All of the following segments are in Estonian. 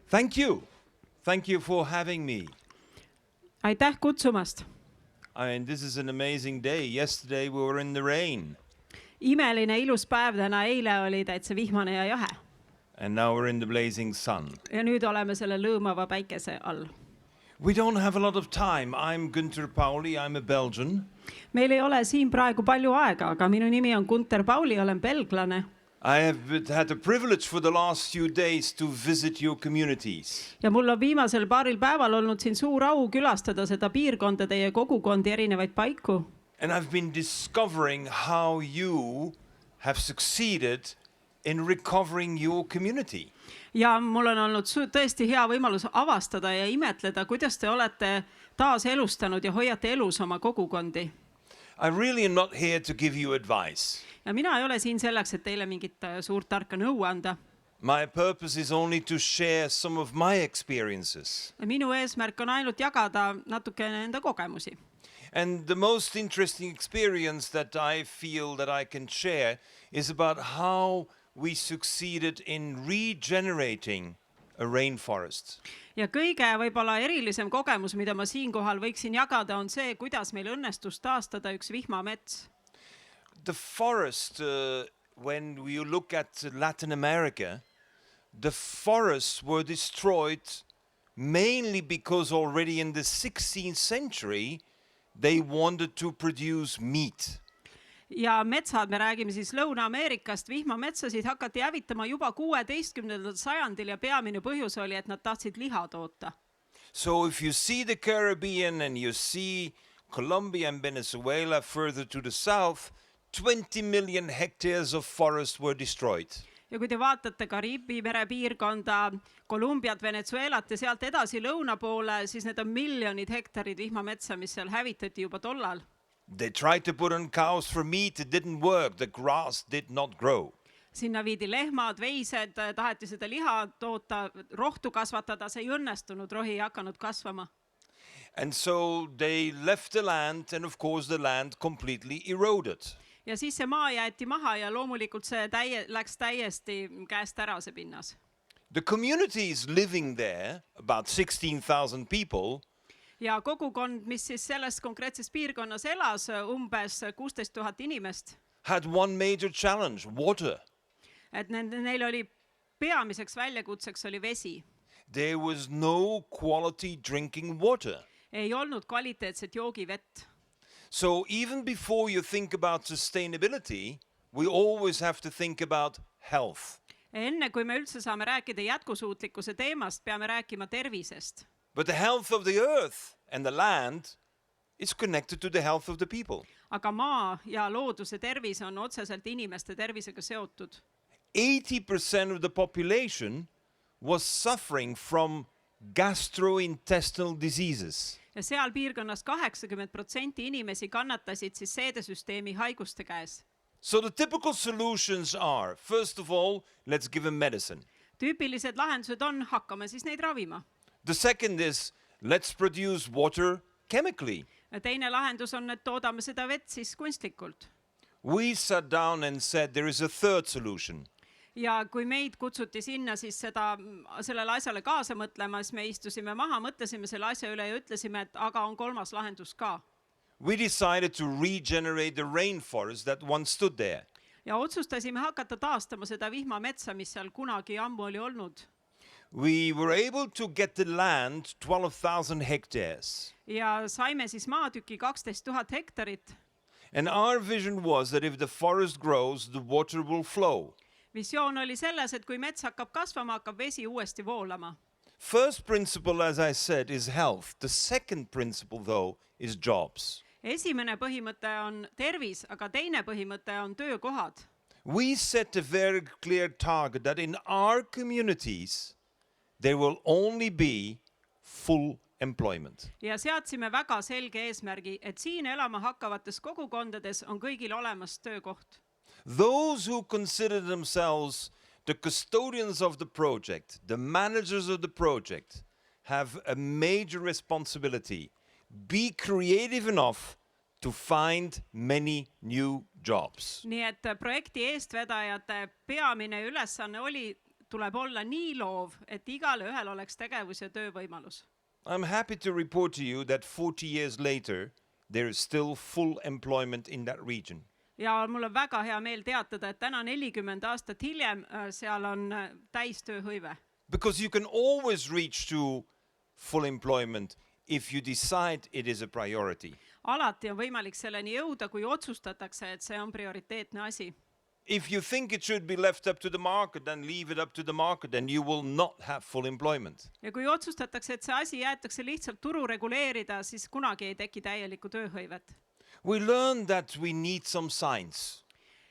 Thank you. Thank you for having me. Aitäh kutsumast. I mean, this is an amazing day. Yesterday we were in the rain. Imeline ilus päev täna, eile oli täitsa vihmane ja jahe. And now we're in the blazing sun. Ja nüüd oleme selle lõõmava päikese all. We don't have a lot of time. I'm Günther Pauli. I'm a Belgian. Meil ei ole siin praegu palju aega, aga minu nimi on Günther Pauli, olen belglane. I have had the privilege for the last few days to visit your communities. Ja mul on viimasel paaril päeval olnud siin suur au külastada seda piirkonda, teie kogukondi, erinevaid paiku. And I've been discovering how you have succeeded in recovering your community. Ja mul on olnud tõesti hea võimalus avastada ja imetleda, kuidas te olete taas elustanud ja hoiate elus oma kogukondi. I really am not here to give you advice. Ja mina ei ole siin selleks, et teile mingit suurt tarka nõu anda. My purpose is only to share some of my experiences. Ja minu eesmärk on ainult jagada natukene enda kogemusi. And the most interesting experience that I feel that I can share is about how we succeeded in regenerating a rainforest. Ja kõige võib-olla erilisem kogemus, mida ma siinkohal võiksin jagada, on see, kuidas meil õnnestus taastada üks vihmamets. The forest, when you look at Latin America, the forests were destroyed mainly because already in the 16th century they wanted to produce meat. Ja metsad, me räägime siis Lõuna-Ameerikast, vihmametsasid hakati hävitama juba 16. sajandil ja peamine põhjus oli, et nad tahtsid liha toota. So if you see the Caribbean and you see Colombia and Venezuela further to the south, 20 million hectares of forest were destroyed. Ja kui te vaatate Kariibi mere piirkonda, Kolumbiat, Venezuelat ja sealt edasi lõuna poole, siis need on miljonid hektarid vihmametsa, mis seal hävitati juba tollal. They tried to put on cows for meat, it didn't work, the grass did not grow. Sinna viidi lehmad, veised, taheti seda liha toota, rohtu kasvatada, see ei õnnestunud, rohi ei hakanud kasvama. And so they left the land and of course the land completely eroded. Ja siis see maa jäeti maha ja loomulikult see läks täiesti käest ära see pinnas. The communities living there, about 16,000 people, ja kogukond, mis siis selles konkreetses piirkonnas elas, umbes 16 000 inimest. had one major challenge, water. Et neil oli peamiseks väljakutseks oli vesi. There was no quality drinking water. Ei olnud kvaliteetset joogivett. So even before you think about sustainability, we always have to think about health. Enne kui me üldse saame rääkida jätkusuutlikkuse teemast, peame rääkima tervisest. But the health of the earth and the land is connected to the health of the people. Aga maa ja looduse tervis on otseselt inimeste tervisega seotud. 80% of the population was suffering from gastrointestinal diseases. Ja seal piirkonnas 80% inimesi kannatasid siis seedesüsteemi haiguste käes. So the typical solutions are, first of all, let's give them medicine. Tüüpilised lahendused on, hakkame siis neid ravima. The second is, let's produce water chemically. Ja teine lahendus on, et toodame seda vett siis kunstlikult. We sat down and said there is a third solution. Ja kui meid kutsuti sinna siis sellele asjale kaasa mõtlema, siis me istusime maha, mõtlesime selle asja üle ja ütlesime, et aga on kolmas lahendus ka. We decided to regenerate the rainforest that once stood there. Ja otsustasime hakata taastama seda vihmametsa, mis seal kunagi ammu oli olnud. We were able to get the land 12,000 hectares. Ja saime siis maatüki 12 000 hektarit. And our vision was that if the forest grows, the water will flow. Visioon oli selles, et kui mets hakkab kasvama, hakkab vesi uuesti voolama. First principle, as I said, is health. The second principle, though, is jobs. Esimene põhimõte on tervis, aga teine põhimõte on töökohad. We set a very clear target that in our communities there will only be full employment. Ja seadsime väga selge eesmärgi, et siin elama hakkavates kogukondades on kõigil olemas töökoht. Those who consider themselves the custodians of the project, the managers of the project, have a major responsibility. Be creative enough to find many new jobs. Nii et projekti eestvedajate peamine ülesanne oli tuleb olla nii loov, et igale ühel oleks tegevus ja töövõimalus. I'm happy to report to you that 40 years later, there is still full employment in that region. Ja mul on väga hea meel teatada, et täna 40 aastat hiljem seal on täistööhõive. Because you can always reach to full employment if you decide it is a priority. Alati on võimalik selleni jõuda, kui otsustatakse, et see on prioriteetne asi. If you think it should be left up to the market, then leave it up to the market, then you will not have full employment. Ja kui otsustatakse, et see asi jäetakse lihtsalt turu reguleerida, siis kunagi ei teki täielikku tööhõivet. We learned that we need some science.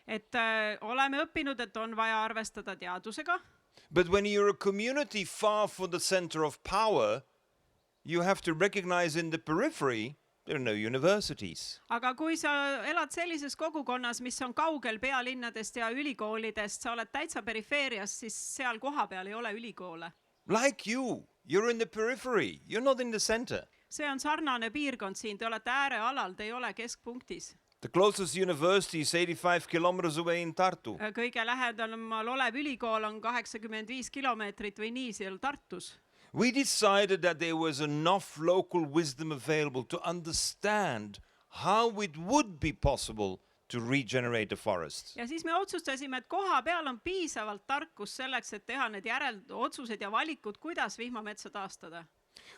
Et oleme õppinud, et on vaja arvestada teadusega, But when you're a community far from the center of power, you have to recognize in the periphery there are no universities. aga kui sa elad sellises kogukonnas, mis on kaugel pealinnadest ja ülikoolidest, sa oled täitsa perifeerias, siis seal kohapeal ei ole ülikoole. Like you, you're in the periphery, you're not in the center. See on sarnane piirkond siin, te olete äärealal, te ei ole keskpunktis. The closest university is 85 kilometers away in Tartu. Kõige lähedamal olev ülikool on 85 kilomeetrit või nii seal Tartus. We decided that there was enough local wisdom available to understand how it would be possible to regenerate the forest. Ja siis me otsustasime, et koha peal on piisavalt tarkus selleks, et teha need otsused ja valikud, kuidas vihmametsa taastada.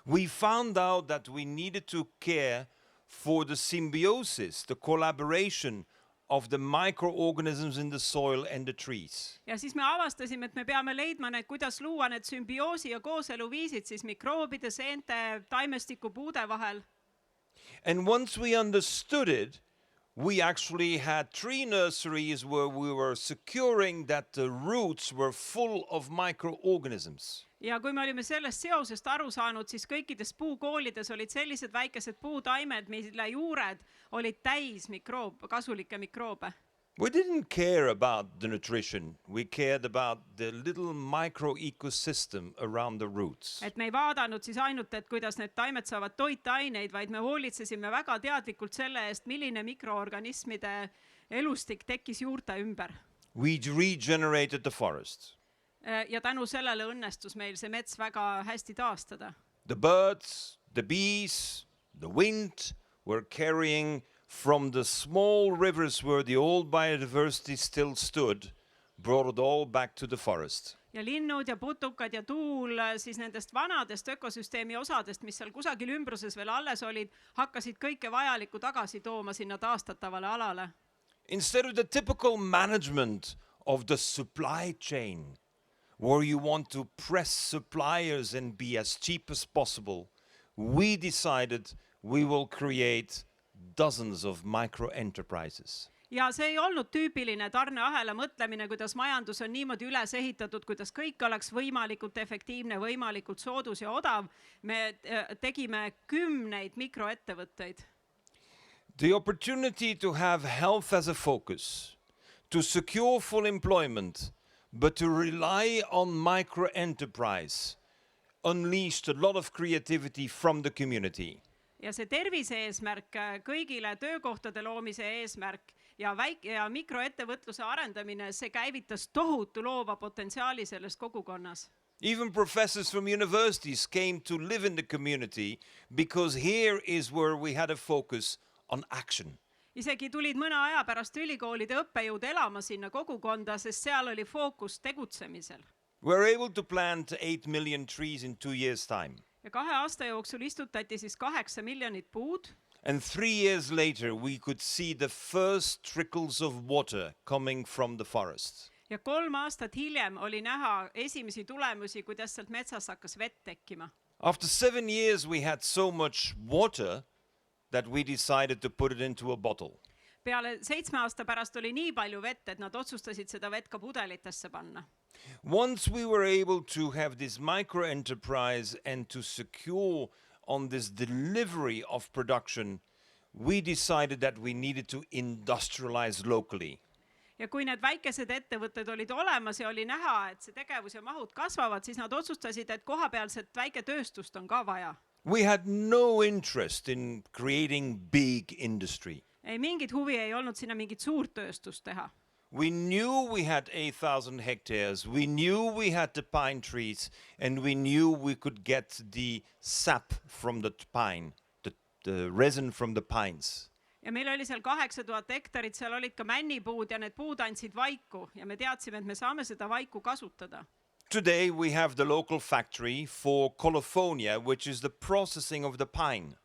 We found out that we needed to care for the symbiosis, the collaboration of the microorganisms in the soil and the trees. Ja siis me avastasime, et me peame leidma need, kuidas luua need sümbioosi ja kooseluviisid siis mikroobide, seente, taimestiku, puude vahel. And once we understood it, we actually had 3 nurseries where we were securing that the roots were full of microorganisms. Ja kui me olime sellest seosest aru saanud, siis kõikides puukoolides olid sellised väikesed puutaimed, mille juured olid täis kasulikke mikroobe. We didn't care about the nutrition. We cared about the little micro-ecosystem around the roots. Et me ei vaadanud siis ainult, et kuidas need taimed saavad toitaineid, vaid me hoolitsesime väga teadlikult selle eest, milline mikroorganismide elustik tekkis juurte ümber. We regenerated the forest. Ja tänu sellele õnnestus meil see mets väga hästi taastada. The birds, the bees, the wind were carrying from the small rivers where the old biodiversity still stood, brought it all back to the forest. Ja linnud ja putukad ja tuul siis nendest vanadest ökosüsteemi osadest, mis seal kusagil ümbruses veel alles olid, hakkasid kõike vajalikku tagasi tooma sinna taastatavale alale. Instead of the typical management of the supply chain, where you want to press suppliers and be as cheap as possible, we decided we will create dozens of micro-enterprises. Ja see ei olnud tüüpiline tarneahela mõtlemine, kuidas majandus on niimoodi üles ehitatud, kuidas kõik oleks võimalikult efektiivne, võimalikult soodus ja odav. Me tegime 10 mikroettevõtteid. The opportunity to have health as a focus, to secure full employment, but to rely on micro-enterprise unleashed a lot of creativity from the community. Ja see tervise eesmärk, kõigile töökohtade loomise eesmärk ja mikroettevõtluse arendamine, see käivitas tohutu loova potentsiaali selles kogukonnas. Even professors from universities came to live in the community because here is where we had a focus on action. Isegi tulid mõne aja pärast ülikoolide õppejõud elama sinna kogukonda, sest seal oli fookus tegutsemisel. We're able to plant 8 million trees in 2 years' time. Ja 2 aasta jooksul istutati siis 8 miljonit puud. And 3 years later, we could see the first trickles of water coming from the forest. Ja 3 aastat hiljem oli näha esimesi tulemusi, kuidas sealt metsas hakkas vett tekkima. After 7 years, we had so much water that we decided to put it into a bottle. Peale 7 aasta pärast oli nii palju vett, et nad otsustasid seda vett ka pudelitesse panna. Once we were able to have this micro-enterprise and to secure on this delivery of production, we decided that we needed to industrialize locally. Ja kui need väikesed ettevõtted olid olemas ja oli näha, et see tegevus ja mahud kasvavad, siis nad otsustasid, et kohapealset väiketööstust on ka vaja. We had no interest in creating big industry. Ei mingit huvi ei olnud sinna mingit suurt tööstust teha. We knew we had 8,000 hectares. We knew we had the pine trees, and we knew we could get the sap from the pine, the resin from the pines. ja meil oli seal 8000 hektarit, seal olid ka männipuud ja need puud andsid vaiku ja me teadsime, et me saame seda vaiku kasutada. Today we have the local factory for Colofonia, which is the processing of the pine.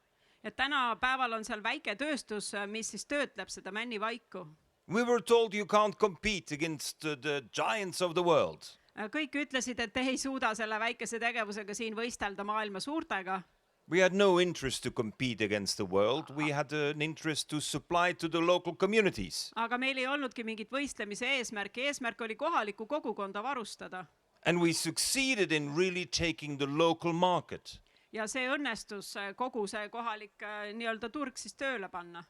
ja tänapäeval on seal väike tööstus, mis siis töötleb seda männivaiku. We were told you can't compete against the giants of the world. kõik ütlesid, et te ei suuda selle väikese tegevusega siin võistelda maailma suurtega. We had no interest to compete against the world. We had an interest to supply to the local communities. aga meil ei olnudki mingit võistlemise eesmärki, eesmärk oli kohalikku kogukonda varustada. And we succeeded in really taking the local market. ja see õnnestus kogu see kohalik nii-öelda turg siis tööle panna.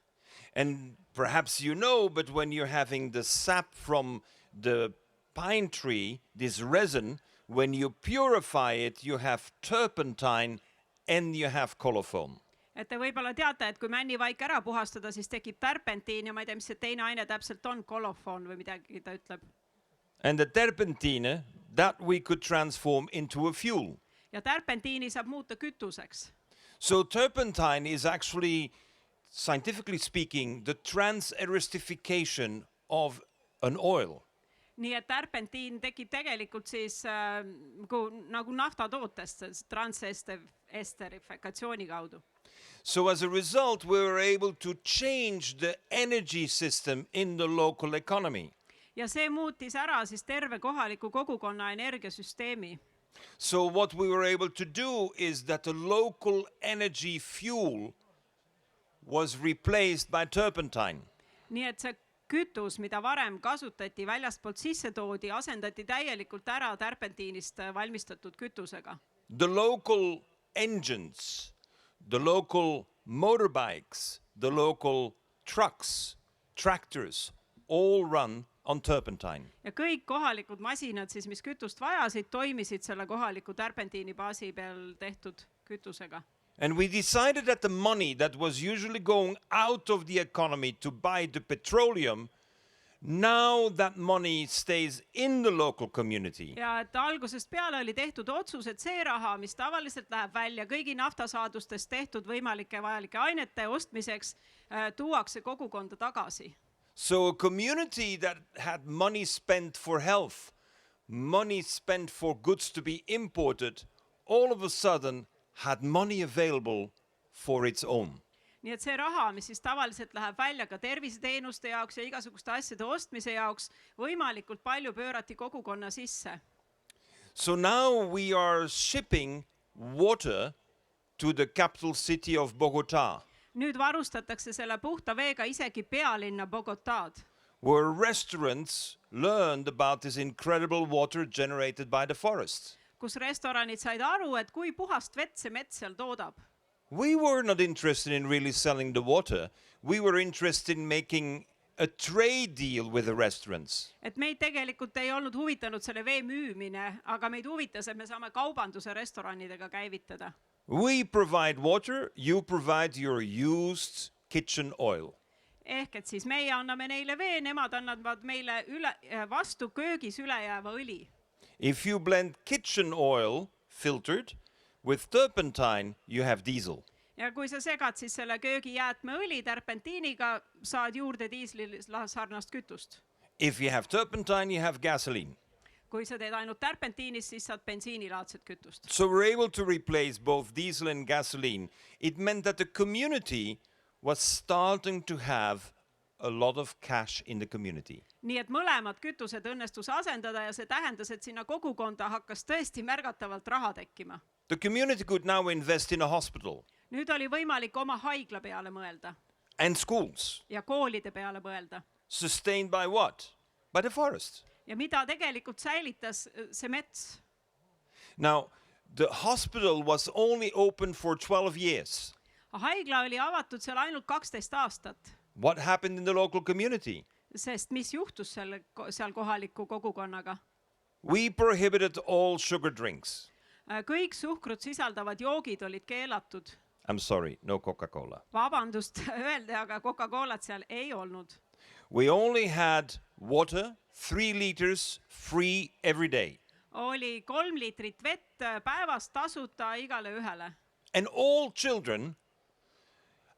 And perhaps you know, but when you're having the sap from the pine tree, this resin, when you purify it, you have turpentine and you have colophon. et te võib-olla teate, et kui männivaik ära puhastada, siis tekib terpentiin ja ma ei tea, mis see teine aine täpselt on, kolofoon või midagi ta ütleb. And the terpentine, that we could transform into a fuel. ja terpentiini saab muuta kütuseks. So turpentine is actually, scientifically speaking, the trans-eristification of an oil. nii et terpentiin tekib tegelikult siis nagu naftatootest transesterifikatsiooni kaudu. So as a result, we were able to change the energy system in the local economy. ja see muutis ära siis terve kohaliku kogukonna energiasüsteemi. So what we were able to do is that the local energy fuel was replaced by turpentine. nii et see kütus, mida varem kasutati, väljastpoolt sisse toodi, asendati täielikult ära terpentiinist valmistatud kütusega. The local engines, the local motorbikes, the local trucks, tractors, all run on turpentine. ja kõik kohalikud masinad siis, mis kütust vajasid, toimisid selle kohaliku terpentiini baasi peal tehtud kütusega. And we decided that the money that was usually going out of the economy to buy the petroleum, now that money stays in the local community. ja et algusest peale oli tehtud otsus, et see raha, mis tavaliselt läheb välja kõigi naftasaadustest tehtud võimalike vajalike ainete ostmiseks, tuuakse kogukonda tagasi. So a community that had money spent for health, money spent for goods to be imported, all of a sudden had money available for its own. nii et see raha, mis siis tavaliselt läheb välja ka terviseteenuste jaoks ja igasuguste asjade ostmise jaoks, võimalikult palju pöörati kogukonna sisse. So now we are shipping water to the capital city of Bogota, nüüd varustatakse selle puhta veega isegi pealinna Bogotad, where restaurants learned about this incredible water generated by the forest. kus restoranid said aru, et kui puhast vett see mets seal toodab. We were not interested in really selling the water. We were interested in making a trade deal with the restaurants. et meid tegelikult ei olnud huvitanud selle vee müümine, aga meid huvitas, et me saame kaubanduse restoranidega käivitada. We provide water, you provide your used kitchen oil. ehk et siis meie anname neile vee, nemad annavad meile vastu köögis ülejääva õli. If you blend kitchen oil, filtered, with turpentine, you have diesel. ja kui sa segad siis selle köögijäätmeõli terpentiiniga, saad juurde diislile sarnast kütust. If you have turpentine, you have gasoline. kui sa teed ainult terpentiinist, siis saad bensiinilaadset kütust. So we're able to replace both diesel and gasoline. It meant that the community was starting to have a lot of cash in the community. nii et mõlemad kütused õnnestus asendada ja see tähendas, et sinna kogukonda hakkas tõesti märgatavalt raha tekkima. The community could now invest in a hospital nüüd oli võimalik oma haigla peale mõelda and schools. ja koolide peale mõelda. Sustained by what? By the forest. ja mida tegelikult säilitas see mets. Now, the hospital was only open for 12 years. haigla oli avatud seal ainult 12 aastat. What happened in the local community? sest mis juhtus seal kohaliku kogukonnaga? We prohibited all sugar drinks. kõik suhkrut sisaldavad joogid olid keelatud. I'm sorry, no Coca-Cola. vabandust öelda, aga Coca-Colat seal ei olnud. We only had water, 3 liters, free every day. oli 3 liitrit vett päevas tasuta igale ühele. And all children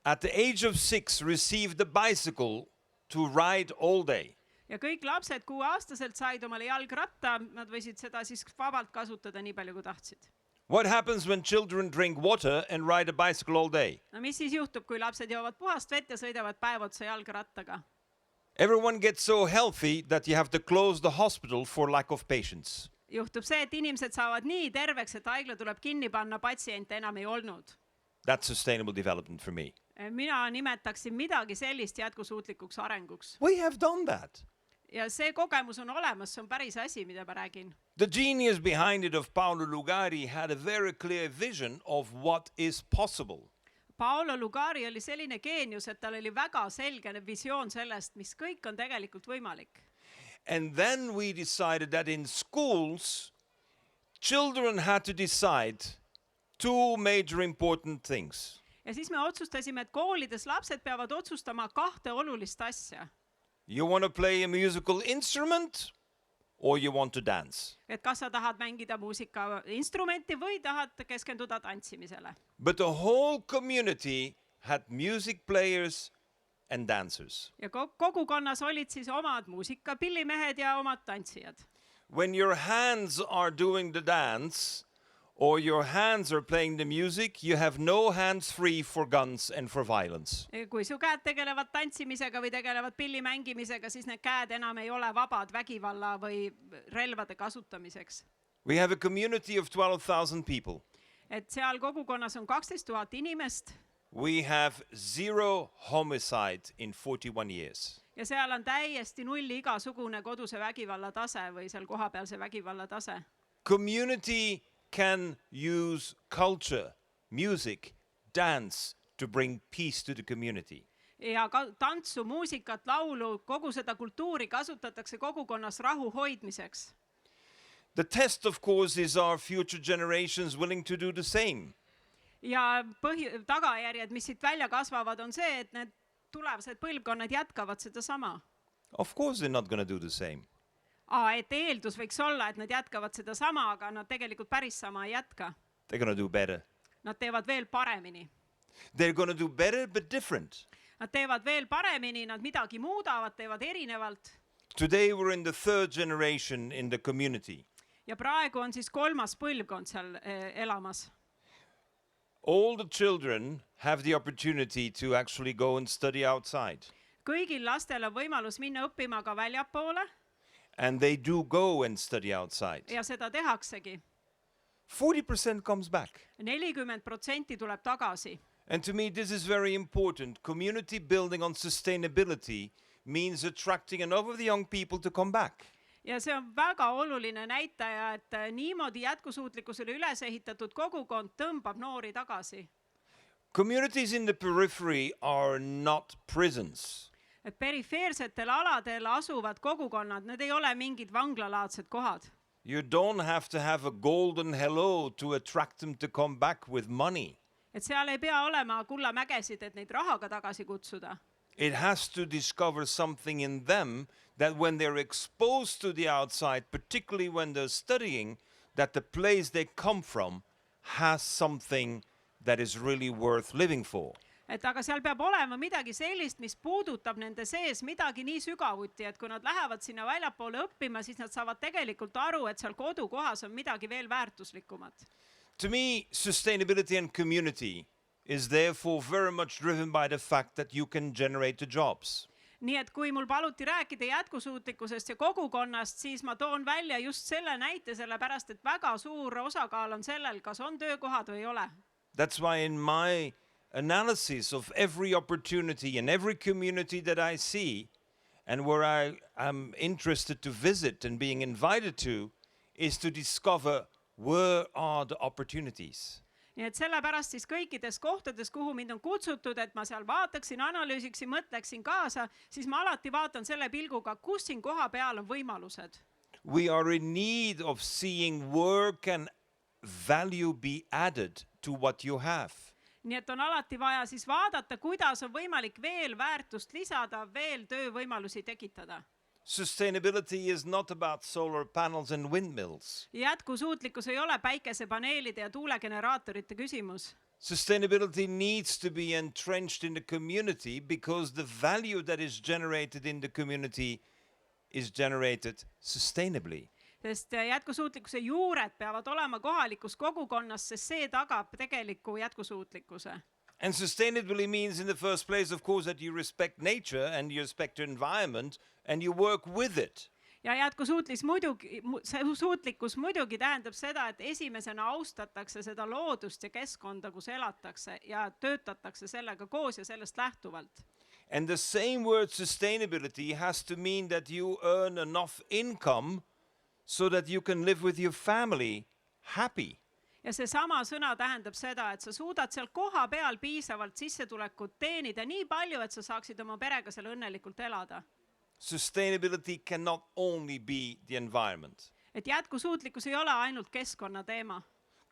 at the age of 6 received a bicycle to ride all day. Ja kõik lapsed 6-aastaselt said omale jalgratta, nad võisid seda siis vabalt kasutada nii palju kui tahtsid. What happens when children drink water and ride a bicycle all day? No mis siis juhtub, kui lapsed joovad puhast vett ja sõidavad päev otsa jalgrattaga? Everyone gets so healthy that you have to close the hospital for lack of patients. Juhtub see, et inimesed saavad nii terveks, et haigla tuleb kinni panna, patsiente enam ei olnud. That's sustainable development for me. Mina nimetaksin midagi sellist jätkusuutlikuks arenguks. We have done that. Ja see kogemus on olemas, see on päris asi, mida ma räägin. The genius behind it of Paolo Lugari had a very clear vision of what is possible. Paolo Lugari oli selline geenius, et tal oli väga selge visioon sellest, mis kõik on tegelikult võimalik. And then we decided that in schools, children had to decide 2 major important things. Ja siis me otsustasime, et koolides lapsed peavad otsustama 2 olulist asja. You want to play a musical instrument or you want to dance? Et kas sa tahad mängida muusikainstrumenti või tahad keskenduda tantsimisele. But the whole community had music players and dancers. Ja kogukonnas olid siis omad muusikapillimehed ja omad tantsijad. When your hands are doing the dance or your hands are playing the music, you have no hands free for guns and for violence. Kui su käed tegelevad tantsimisega või tegelevad pillimängimisega, siis need käed enam ei ole vabad vägivalla või relvade kasutamiseks. We have a community of 12,000 people. Et seal kogukonnas on 12 000 inimest. We have 0 homicide in 41 years. Ja seal on täiesti 0 igasugune koduse vägivalla tase või seal kohapealse vägivalla tase. Community can use culture, music, dance to bring peace to the community. Ja tantsu, muusikat, laulu, kogu seda kultuuri kasutatakse kogukonnas rahu hoidmiseks. The test, of course, is our future generations willing to do the same. Ja tagajärjed, mis siit välja kasvavad, on see, et need tulevased põlvkonnad jätkavad seda sama. Of course they're not going to do the same. Et eeldus võiks olla, et nad jätkavad seda sama, aga nad tegelikult päris sama ei jätka. They're going to do better. Nad teevad veel paremini. They're going to do better but different. Nad teevad veel paremini, nad midagi muudavad, teevad erinevalt. Today we're in the 3rd generation in the community. Ja praegu on siis 3. põlvkond seal elamas. All the children have the opportunity to actually go and study outside. Kõigil lastel on võimalus minna õppima ka väljapoole. And they do go and study outside. Ja seda tehaksegi. 40% comes back. 40% tuleb tagasi. And to me this is very important. Community building on sustainability means attracting enough of the young people to come back. Ja see on väga oluline näitaja, et niimoodi jätkusuutlikkusele üles ehitatud kogukond tõmbab noori tagasi. Communities in the periphery are not prisons. Et perifeersetel aladel asuvad kogukonnad, need ei ole mingid vanglalaadsed kohad. You don't have to have a golden hello to attract them to come back with money. Et seal ei pea olema kullamägesid, et neid rahaga tagasi kutsuda. It has to discover something in them that when they're exposed to the outside, particularly when they're studying, that the place they come from has something that is really worth living for. Et aga seal peab olema midagi sellist, mis puudutab nende sees midagi nii sügavuti, et kui nad lähevad sinna väljapoole õppima, siis nad saavad tegelikult aru, et seal kodukohas on midagi veel väärtuslikumat. To me, sustainability and community is therefore very much driven by the fact that you can generate the jobs. Nii et kui mul paluti rääkida jätkusuutlikkusest ja kogukonnast, siis ma toon välja just selle näite, sellepärast et väga suur osakaal on sellel, kas on töökohad või ei ole. That's why in my analysis of every opportunity and every community that I see and where I am interested to visit and being invited to is to discover where are the opportunities. Nii et sellepärast siis kõikides kohtades, kuhu mind on kutsutud, et ma seal vaataksin, analüüsiksin, mõtleksin kaasa, siis ma alati vaatan selle pilguga, kus siin koha peal on võimalused. We are in need of seeing where can value be added to what you have. nii et on alati vaja siis vaadata, kuidas on võimalik veel väärtust lisada, veel töövõimalusi tekitada. Sustainability is not about solar panels and windmills. Jätkusuutlikkus ei ole päikesepaneelide ja tuulegeneraatorite küsimus. Sustainability needs to be entrenched in the community because the value that is generated in the community is generated sustainably. Sest jätkusuutlikkuse juured peavad olema kohalikus kogukonnas, sest see tagab tegeliku jätkusuutlikkuse. And sustainability means in the first place, of course, that you respect nature and you respect your environment and you work with it. Ja jätkusuutlikkus muidugi tähendab seda, et esimesena austatakse seda loodust ja keskkonda, kus elatakse ja töötatakse sellega koos ja sellest lähtuvalt. And the same word sustainability has to mean that you earn enough income so that you can live with your family happy. Ja see sama sõna tähendab seda, et sa suudad seal koha peal piisavalt sissetulekut teenida nii palju, et sa saaksid oma perega seal õnnelikult elada. Sustainability cannot only be the environment. Et jätkusuutlikkus ei ole ainult keskkonna teema.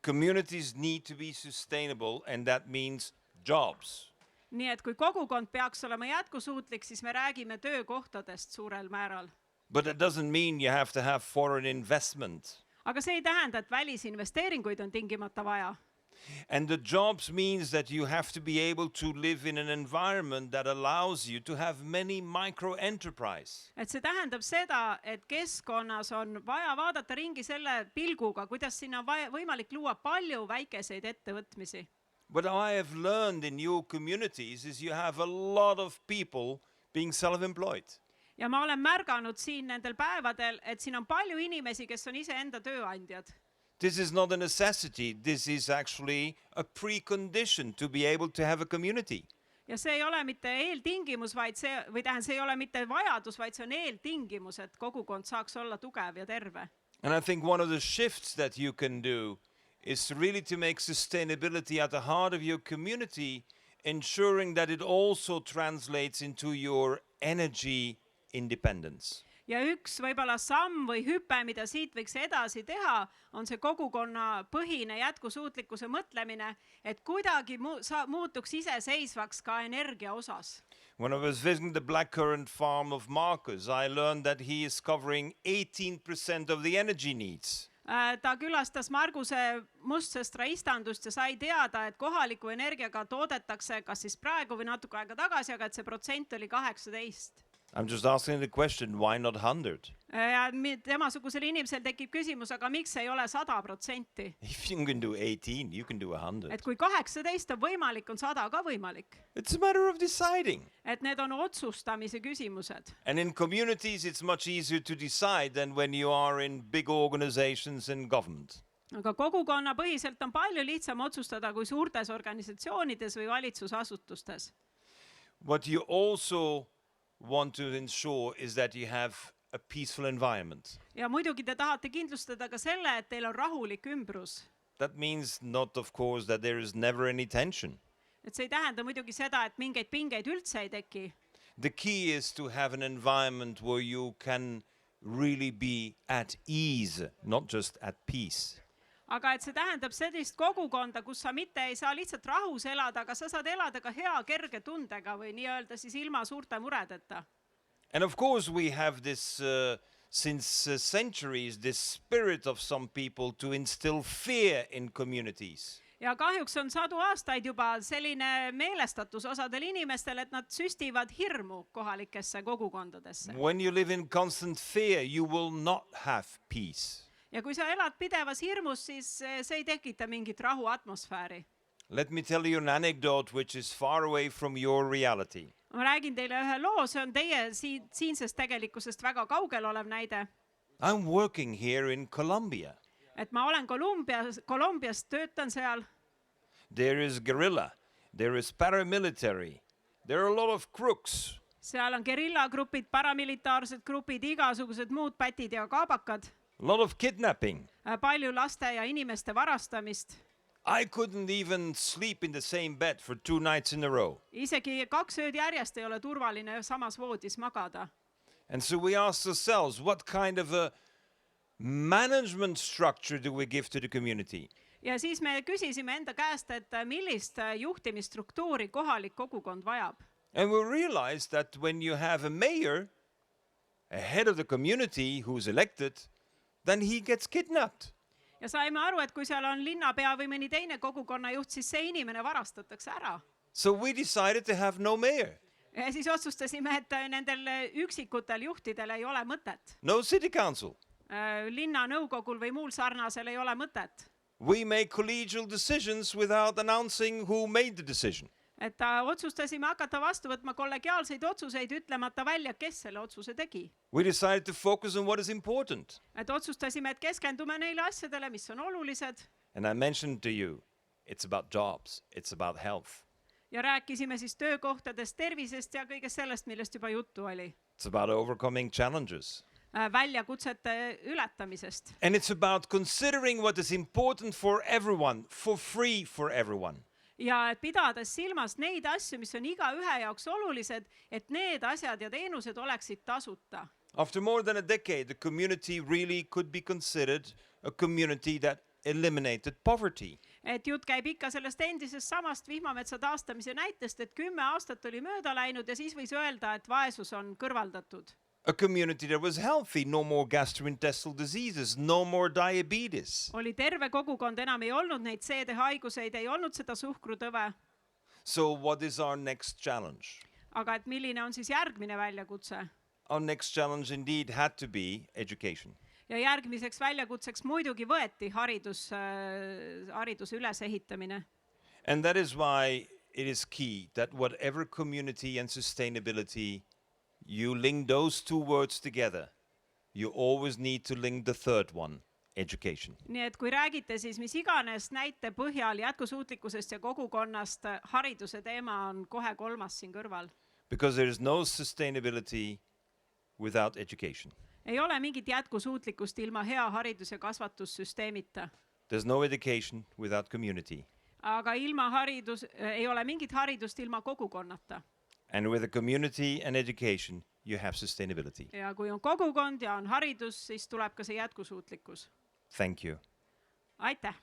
Communities need to be sustainable and that means jobs. Nii et kui kogukond peaks olema jätkusuutlik, siis me räägime töökohtadest suurel määral. But that doesn't mean you have to have foreign investment. Aga see ei tähenda, et välisinvesteeringuid on tingimata vaja. And the jobs means that you have to be able to live in an environment that allows you to have many micro-enterprise. Et see tähendab seda, et keskkonnas on vaja vaadata ringi selle pilguga, kuidas sinna on võimalik luua palju väikeseid ettevõtmisi. What I have learned in your communities is you have a lot of people being self-employed. Ja ma olen märganud siin nendel päevadel, et siin on palju inimesi, kes on iseenda tööandjad. This is not a necessity. This is actually a precondition to be able to have a community. Ja see ei ole mitte eeltingimus, vaid see ei ole mitte vajadus, vaid see on eeltingimus, et kogukond saaks olla tugev ja terve. And I think one of the shifts that you can do is really to make sustainability at the heart of your community, ensuring that it also translates into your energy independence. Ja üks võib-olla samm või hüpe, mida siit võiks edasi teha, on see kogukonna põhine jätkusuutlikkuse mõtlemine, et kuidagi muutuks iseseisvaks ka energia osas. When I was visiting the blackcurrant farm of Marcus, I learned that he is covering 18% of the energy needs. Ta külastas Marguse mustsõstra istandust ja sai teada, et kohaliku energiaga toodetakse kas siis praegu või natuke aega tagasi, aga et see protsent oli 18. I'm just asking the question, why not 100? Ja temasugusel inimesel tekib küsimus, aga miks ei ole 100%? If you can do 18, you can do 100. Et kui 18 on võimalik, on 100 ka võimalik. It's a matter of deciding. Et need on otsustamise küsimused. And in communities, it's much easier to decide than when you are in big organizations and government. Aga kogukonna põhiselt on palju lihtsam otsustada kui suurtes organisatsioonides või valitsusasutustes. What you also want to ensure is that you have a peaceful environment. Ja muidugi te tahate kindlustada ka selle, et teil on rahulik ümbrus. That means not, of course, that there is never any tension. Et see ei tähenda muidugi seda, et mingeid pingeid üldse ei teki. The key is to have an environment where you can really be at ease, not just at peace. Aga et see tähendab sellist kogukonda, kus sa mitte ei saa lihtsalt rahus elada, aga sa saad elada ka hea kerge tundega või nii-öelda siis ilma suurte muredeta. And of course we have this, since centuries, this spirit of some people to instill fear in communities. Ja kahjuks on sadu aastaid juba selline meelestatus osadel inimestel, et nad süstivad hirmu kohalikesse kogukondadesse. When you live in constant fear, you will not have peace. Ja kui sa elad pidevas hirmus, siis see ei tekita mingit rahu atmosfääri. Let me tell you an anecdote which is far away from your reality. Ma räägin teile ühe loo, see on teie siinsest tegelikkusest väga kaugel olev näide. I'm working here in Colombia. Et ma olen Kolumbias, töötan seal. There is guerrilla, there is paramilitary, there are a lot of crooks. Seal on gerillagrupid, paramilitaarsed grupid, igasugused muud pätid ja kaabakad. A lot of kidnapping. Palju laste ja inimeste varastamist. I couldn't even sleep in the same bed for 2 nights in a row. Isegi 2 ööd järjest ei ole turvaline samas voodis magada. And so we asked ourselves, what kind of a management structure do we give to the community? ja siis me küsisime enda käest, et millist juhtimisstruktuuri kohalik kogukond vajab. And we realized that when you have a mayor, a head of the community who's elected, then he gets kidnapped. Ja saime aru, et kui seal on linnapea või mõni teine kogukonnajuht, siis see inimene varastatakse ära. So we decided to have no mayor, Ja siis otsustasime, et nendel üksikutel juhtidel ei ole mõtet. no city council. Linnanõukogul või muul sarnasel ei ole mõtet. We make collegial decisions without announcing who made the decision. Et otsustasime hakata vastu võtma kollegiaalseid otsuseid, ütlemata välja, kes selle otsuse tegi. We decided to focus on what is important. Et otsustasime, et keskendume neile asjadele, mis on olulised. And I mentioned to you, it's about jobs, it's about health, Ja rääkisime siis töökohtadest, tervisest ja kõigest sellest, millest juba juttu oli. it's about overcoming challenges. Väljakutsete ületamisest. And it's about considering what is important for everyone, for free for everyone. Ja et pidades silmas neid asju, mis on igaühe jaoks olulised, et need asjad ja teenused oleksid tasuta. After more than a decade, the community really could be considered a community that eliminated poverty. Et jutt käib ikka sellest endisest samast vihmametsa taastamise näitest, et 10 aastat oli mööda läinud ja siis võis öelda, et vaesus on kõrvaldatud. A community that was healthy, no more gastrointestinal diseases, no more diabetes. Oli terve kogukond, enam ei olnud neid seedehaiguseid, ei olnud seda suhkrutõve. So what is our next challenge? Aga et milline on siis järgmine väljakutse? Our next challenge indeed had to be education. Ja järgmiseks väljakutseks muidugi võeti hariduse ülesehitamine. And that is why it is key that whatever community and sustainability, you link those two words together. You always need to link the third one, education. Nii et kui räägite siis mis iganes näite põhjal jätkusuutlikkusest ja kogukonnast, hariduse teema on kohe kolmas siin kõrval. Because there is no sustainability without education. Ei ole mingit jätkusuutlikkust ilma hea haridus- ja kasvatussüsteemita. There's no education without community. Aga ei ole mingit haridust ilma kogukonnata. And with a community and education, you have sustainability. Ja kui on kogukond ja on haridus, siis tuleb ka see jätkusuutlikkus. Thank you. Aitäh!